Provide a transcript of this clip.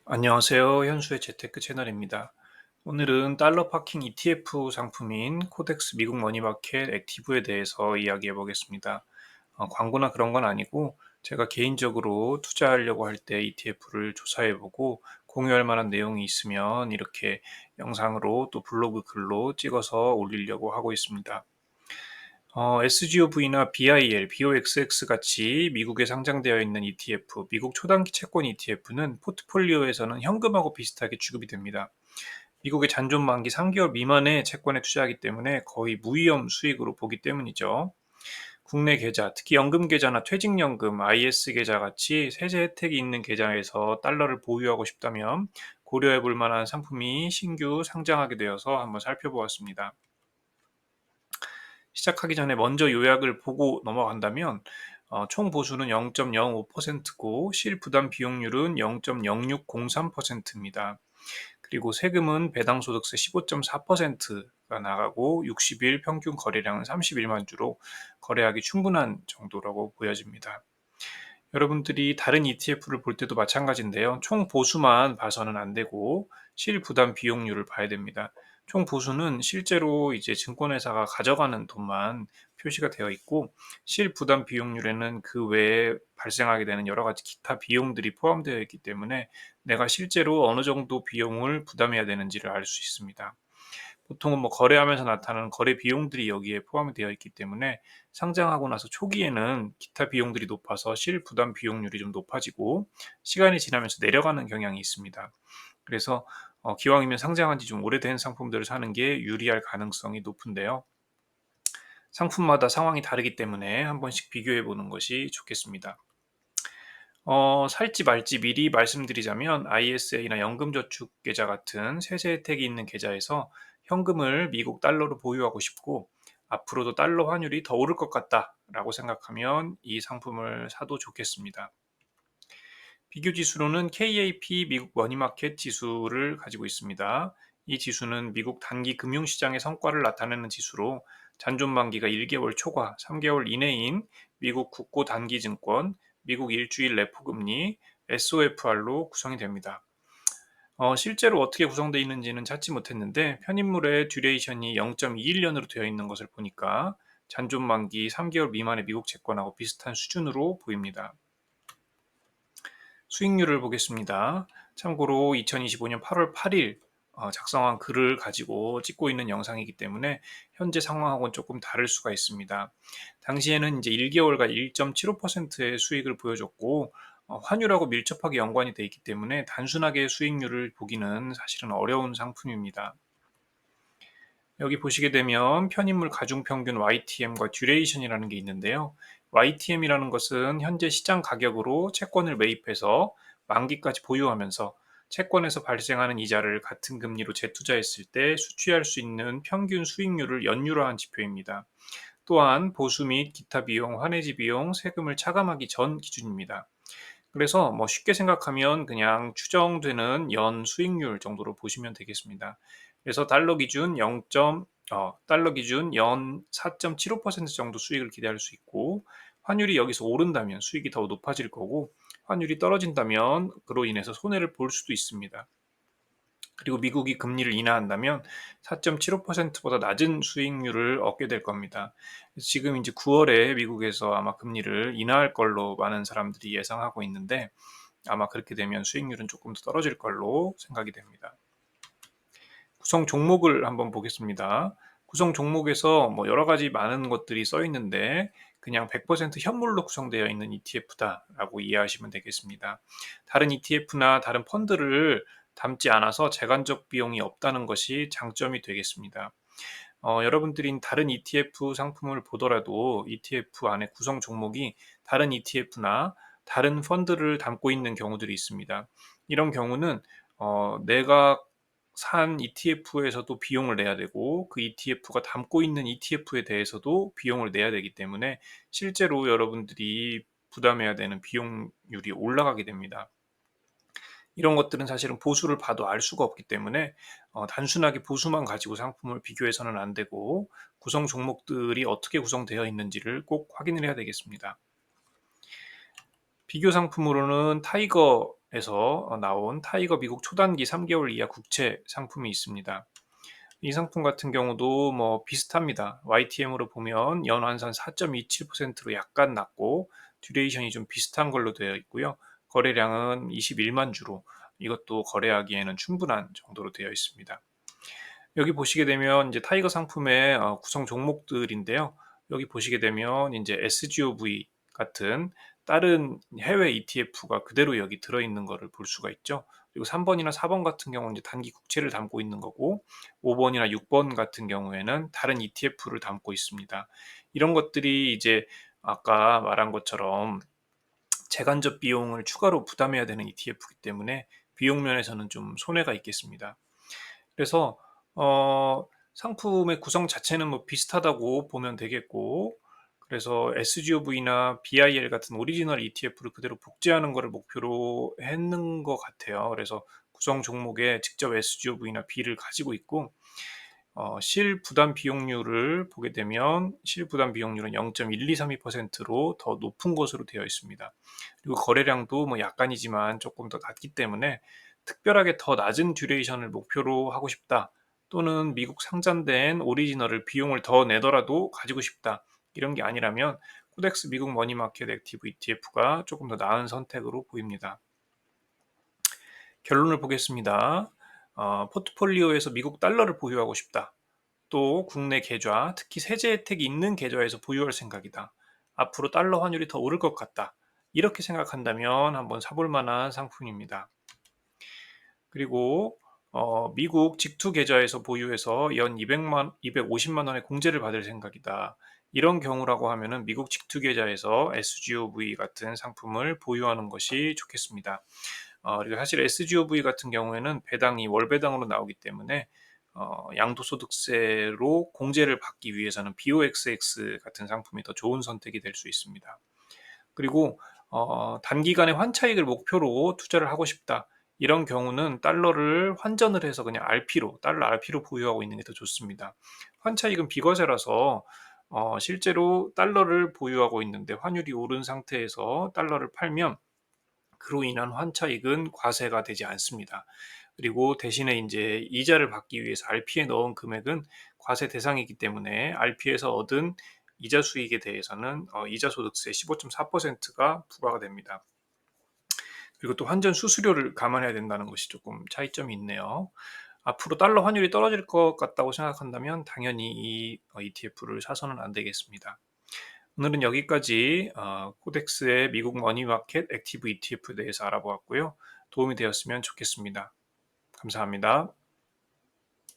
안녕하세요. 현수의 재테크 채널입니다. 오늘은 달러 파킹 ETF 상품인 코덱스 미국 머니마켓 액티브에 대해서 이야기해 보겠습니다. 광고나 그런 건 아니고 제가 개인적으로 투자하려고 할 때 ETF를 조사해 보고 공유할 만한 내용이 있으면 이렇게 영상으로 또 블로그 글로 찍어서 올리려고 하고 있습니다. SGOV나 BIL, BOXX 같이 미국에 상장되어 있는 ETF, 미국 초단기 채권 ETF는 포트폴리오에서는 현금하고 비슷하게 취급이 됩니다. 미국의 잔존 만기 3개월 미만의 채권에 투자하기 때문에 거의 무위험 수익으로 보기 때문이죠. 국내 계좌, 특히 연금 계좌나 퇴직연금, IS 계좌 같이 세제 혜택이 있는 계좌에서 달러를 보유하고 싶다면 고려해 볼 만한 상품이 신규 상장하게 되어서 한번 살펴보았습니다. 시작하기 전에 먼저 요약을 보고 넘어간다면 총 보수는 0.05%고 실부담 비용률은 0.0603%입니다. 그리고 세금은 배당소득세 15.4%가 나가고 60일 평균 거래량은 31만 주로 거래하기 충분한 정도라고 보여집니다. 여러분들이 다른 ETF를 볼 때도 마찬가지인데요. 총 보수만 봐서는 안 되고 실부담 비용률을 봐야 됩니다. 총 보수는 실제로 이제 증권회사가 가져가는 돈만 표시가 되어 있고 실부담 비용률에는 그 외에 발생하게 되는 여러 가지 기타 비용들이 포함되어 있기 때문에 내가 실제로 어느 정도 비용을 부담해야 되는지를 알 수 있습니다. 보통은 뭐 거래하면서 나타나는 거래 비용들이 여기에 포함이 되어 있기 때문에 상장하고 나서 초기에는 기타 비용들이 높아서 실부담 비용률이 좀 높아지고 시간이 지나면서 내려가는 경향이 있습니다. 그래서 기왕이면 상장한 지 좀 오래된 상품들을 사는 게 유리할 가능성이 높은데요. 상품마다 상황이 다르기 때문에 한 번씩 비교해 보는 것이 좋겠습니다. 살지 말지 미리 말씀드리자면 ISA나 연금저축계좌 같은 세제 혜택이 있는 계좌에서 현금을 미국 달러로 보유하고 싶고 앞으로도 달러 환율이 더 오를 것 같다라고 생각하면 이 상품을 사도 좋겠습니다. 비교 지수로는 KAP 미국 머니마켓 지수를 가지고 있습니다. 이 지수는 미국 단기 금융시장의 성과를 나타내는 지수로 잔존 만기가 1개월 초과 3개월 이내인 미국 국고 단기 증권, 미국 일주일 레포 금리, SOFR로 구성이 됩니다. 실제로 어떻게 구성되어 있는지는 찾지 못했는데 편입물의 듀레이션이 0.21년으로 되어 있는 것을 보니까 잔존 만기 3개월 미만의 미국 채권하고 비슷한 수준으로 보입니다. 수익률을 보겠습니다. 참고로 2025년 8월 8일 작성한 글을 가지고 찍고 있는 영상이기 때문에 현재 상황하고는 조금 다를 수가 있습니다. 당시에는 이제 1개월간 1.75%의 수익을 보여줬고 환율하고 밀접하게 연관이 되어 있기 때문에 단순하게 수익률을 보기는 사실은 어려운 상품입니다. 여기 보시게 되면 편입물 가중평균 YTM과 듀레이션이라는 게 있는데요. YTM이라는 것은 현재 시장 가격으로 채권을 매입해서 만기까지 보유하면서 채권에서 발생하는 이자를 같은 금리로 재투자했을 때 수취할 수 있는 평균 수익률을 연율화한 지표입니다. 또한 보수 및 기타 비용, 환해지 비용, 세금을 차감하기 전 기준입니다. 그래서 뭐 쉽게 생각하면 그냥 추정되는 연 수익률 정도로 보시면 되겠습니다. 그래서 달러 기준 연 4.75% 정도 수익을 기대할 수 있고 환율이 여기서 오른다면 수익이 더 높아질 거고 환율이 떨어진다면 그로 인해서 손해를 볼 수도 있습니다. 그리고 미국이 금리를 인하한다면 4.75%보다 낮은 수익률을 얻게 될 겁니다. 그래서 지금 이제 9월에 미국에서 아마 금리를 인하할 걸로 많은 사람들이 예상하고 있는데 아마 그렇게 되면 수익률은 조금 더 떨어질 걸로 생각이 됩니다. 구성 종목을 한번 보겠습니다. 구성 종목에서 뭐 여러 가지 많은 것들이 써 있는데 그냥 100% 현물로 구성되어 있는 ETF다라고 이해하시면 되겠습니다. 다른 ETF나 다른 펀드를 담지 않아서 재간적 비용이 없다는 것이 장점이 되겠습니다. 여러분들이 다른 ETF 상품을 보더라도 ETF 안에 구성 종목이 다른 ETF나 다른 펀드를 담고 있는 경우들이 있습니다. 이런 경우는 내가 산 ETF에서도 비용을 내야 되고 그 ETF가 담고 있는 ETF에 대해서도 비용을 내야 되기 때문에 실제로 여러분들이 부담해야 되는 비용률이 올라가게 됩니다. 이런 것들은 사실은 보수를 봐도 알 수가 없기 때문에 단순하게 보수만 가지고 상품을 비교해서는 안 되고 구성 종목들이 어떻게 구성되어 있는지를 꼭 확인을 해야 되겠습니다. 비교 상품으로는 타이거 나온 타이거 미국 초단기 3개월 이하 국채 상품이 있습니다. 이 상품 같은 경우도 뭐 비슷합니다. YTM으로 보면 연환산 4.27%로 약간 낮고 듀레이션이 좀 비슷한 걸로 되어 있고요. 거래량은 21만 주로 이것도 거래하기에는 충분한 정도로 되어 있습니다. 여기 보시게 되면 이제 타이거 상품의 구성 종목들인데요. 여기 보시게 되면 이제 SGOV 같은 다른 해외 ETF가 그대로 여기 들어있는 것을 볼 수가 있죠. 그리고 3번이나 4번 같은 경우는 이제 단기 국채를 담고 있는 거고 5번이나 6번 같은 경우에는 다른 ETF를 담고 있습니다. 이런 것들이 이제 아까 말한 것처럼 재간접 비용을 추가로 부담해야 되는 ETF이기 때문에 비용 면에서는 좀 손해가 있겠습니다. 그래서 상품의 구성 자체는 뭐 비슷하다고 보면 되겠고, 그래서 SGOV나 BIL 같은 오리지널 ETF를 그대로 복제하는 것을 목표로 했는 것 같아요. 그래서 구성 종목에 직접 SGOV나 B를 가지고 있고, 실부담 비용률을 보게 되면 실부담 비용률은 0.1232%로 더 높은 것으로 되어 있습니다. 그리고 거래량도 뭐 약간이지만 조금 더 낮기 때문에 특별하게 더 낮은 듀레이션을 목표로 하고 싶다. 또는 미국 상장된 오리지널을 비용을 더 내더라도 가지고 싶다. 이런 게 아니라면 코덱스 미국 머니마켓 액티브 ETF가 조금 더 나은 선택으로 보입니다. 결론을 보겠습니다. 포트폴리오에서 미국 달러를 보유하고 싶다. 또 국내 계좌, 특히 세제 혜택이 있는 계좌에서 보유할 생각이다. 앞으로 달러 환율이 더 오를 것 같다. 이렇게 생각한다면 한번 사볼 만한 상품입니다. 그리고 미국 직투 계좌에서 보유해서 연 250만 원의 공제를 받을 생각이다. 이런 경우라고 하면은 미국 직투 계좌에서 SGOV 같은 상품을 보유하는 것이 좋겠습니다. 그리고 사실 SGOV 같은 경우에는 배당이 월배당으로 나오기 때문에 양도소득세로 공제를 받기 위해서는 BOXX 같은 상품이 더 좋은 선택이 될 수 있습니다. 그리고 단기간에 환차익을 목표로 투자를 하고 싶다. 이런 경우는 달러를 환전을 해서 그냥 RP로, 달러 RP로 보유하고 있는 게 더 좋습니다. 환차익은 비과세라서 실제로 달러를 보유하고 있는데 환율이 오른 상태에서 달러를 팔면 그로 인한 환차익은 과세가 되지 않습니다. 그리고 대신에 이제 이자를 받기 위해서 RP에 넣은 금액은 과세 대상이기 때문에 RP에서 얻은 이자 수익에 대해서는 이자 소득세 15.4%가 부과가 됩니다. 그리고 또 환전 수수료를 감안해야 된다는 것이 조금 차이점이 있네요. 앞으로 달러 환율이 떨어질 것 같다고 생각한다면 당연히 이 ETF를 사서는 안 되겠습니다. 오늘은 여기까지 코덱스의 미국 머니마켓 액티브 ETF에 대해서 알아보았고요. 도움이 되었으면 좋겠습니다. 감사합니다.